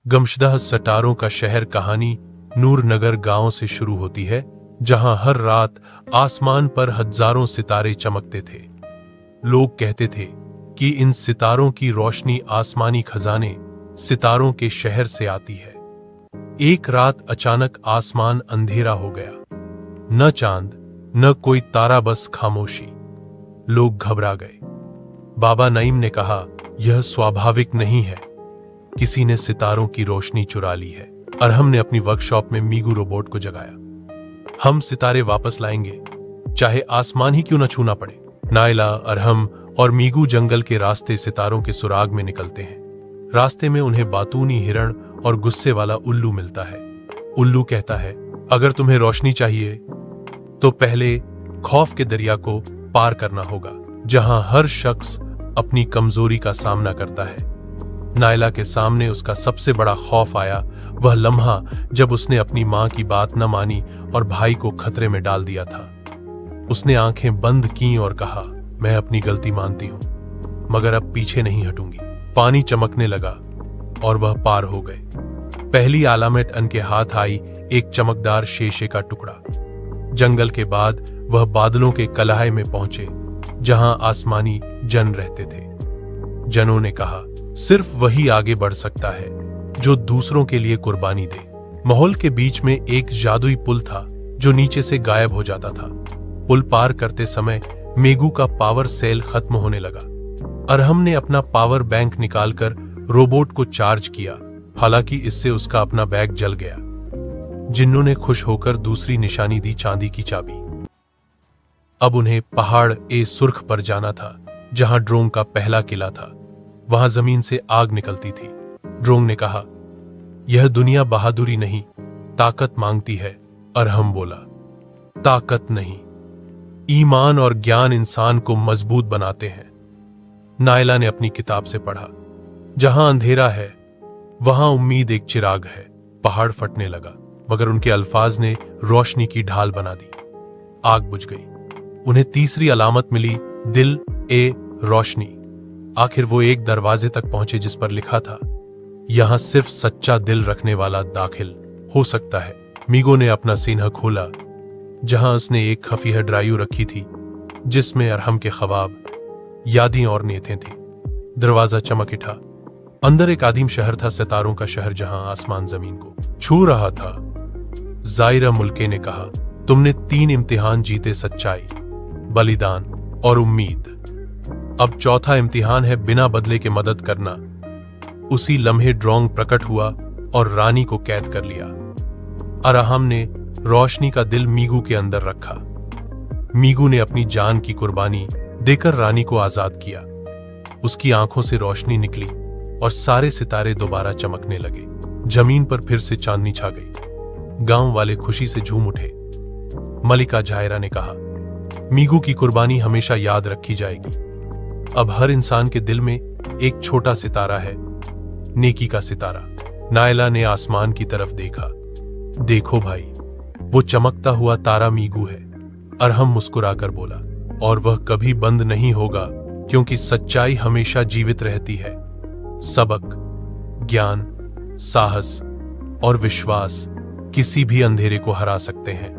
गमशदह सटारों का शहर कहानी नूरनगर गांव से शुरू होती है, जहां हर रात आसमान पर हजारों सितारे चमकते थे। लोग कहते थे कि इन सितारों की रोशनी आसमानी खजाने सितारों के शहर से आती है। एक रात अचानक आसमान अंधेरा हो गया, न चांद न कोई तारा, बस खामोशी। लोग घबरा गए। बाबा नईम ने कहा, यह स्वाभाविक नहीं है, किसी ने सितारों की रोशनी चुरा ली है। अरहम ने अपनी वर्कशॉप में मीगू रोबोट को जगाया। हम सितारे वापस लाएंगे, चाहे आसमान ही क्यों न छूना पड़े। नायला, अरहम और मीगू जंगल के रास्ते सितारों के सुराग में निकलते हैं। रास्ते में उन्हें बातूनी हिरण और गुस्से वाला उल्लू मिलता है। उल्लू कहता है, अगर तुम्हें रोशनी चाहिए तो पहले खौफ के दरिया को पार करना होगा, जहां हर शख्स अपनी कमजोरी का सामना करता है। नायला के सामने उसका सबसे बड़ा खौफ आया, वह लम्हा जब उसने अपनी मां की बात न मानी और भाई को खतरे में डाल दिया था। उसने आंखें बंद की और कहा, मैं अपनी गलती मानती हूं, मगर अब पीछे नहीं हटूंगी। पानी चमकने लगा और वह पार हो गए। पहली अलामत उनके हाथ आई, एक चमकदार शीशे का टुकड़ा। जंगल के बाद वह बादलों के कलाहे में पहुंचे, जहां आसमानी जन रहते थे। जनों ने कहा, सिर्फ वही आगे बढ़ सकता है जो दूसरों के लिए कुर्बानी दे। माहौल के बीच में एक जादुई पुल था जो नीचे से गायब हो जाता था। पुल पार करते समय मेगू का पावर सेल खत्म होने लगा। अरहम ने अपना पावर बैंक निकालकर रोबोट को चार्ज किया, हालांकि इससे उसका अपना बैग जल गया। जिन्नों ने खुश होकर दूसरी निशानी दी, चांदी की चाबी। अब उन्हें पहाड़ ए सुर्ख पर जाना था, जहां ड्रोंग का पहला किला था। वहां जमीन से आग निकलती थी। ड्रोंग ने कहा, यह दुनिया बहादुरी नहीं, ताकत मांगती है। अरहम बोला, ताकत नहीं, ईमान और ज्ञान इंसान को मजबूत बनाते हैं। नायला ने अपनी किताब से पढ़ा, जहां अंधेरा है वहां उम्मीद एक चिराग है। पहाड़ फटने लगा, मगर उनके अल्फाज ने रोशनी की ढाल बना दी। आग बुझ गई। उन्हें तीसरी अलामत मिली, दिल ए रोशनी। आखिर वो एक दरवाजे तक पहुंचे जिस पर लिखा था, यहां सिर्फ सच्चा दिल रखने वाला दाखिल हो सकता है। मीगो ने अपना सीना खोला, जहां उसने एक खफीह ड्राइव रखी थी, जिसमें अरहम के ख्वाब, यादें और नीयतें थी। दरवाजा चमक उठा। अंदर एक आदिम शहर था, सितारों का शहर, जहां आसमान जमीन को छू रहा था। जायरा मुल्के ने कहा, तुमने 3 इम्तिहान जीते, सच्चाई, बलिदान और उम्मीद। अब चौथा इम्तिहान है बिना बदले के मदद करना। उसी लम्हे ड्रोंग प्रकट हुआ और रानी को कैद कर लिया। अरहम ने रोशनी का दिल मीगू के अंदर रखा। मीगू ने अपनी जान की कुर्बानी देकर रानी को आजाद किया। उसकी आंखों से रोशनी निकली और सारे सितारे दोबारा चमकने लगे। जमीन पर फिर से चांदनी छा गई। गांव वाले खुशी से झूम उठे। मलिका जायरा ने कहा, मीगू की कुर्बानी हमेशा याद रखी जाएगी। अब हर इंसान के दिल में एक छोटा सितारा है, नेकी का सितारा। नायला ने आसमान की तरफ देखा। देखो भाई, वो चमकता हुआ तारा मीगू है। अरहम मुस्कुराकर बोला, और वह कभी बंद नहीं होगा, क्योंकि सच्चाई हमेशा जीवित रहती है। सबक, ज्ञान, साहस और विश्वास किसी भी अंधेरे को हरा सकते हैं।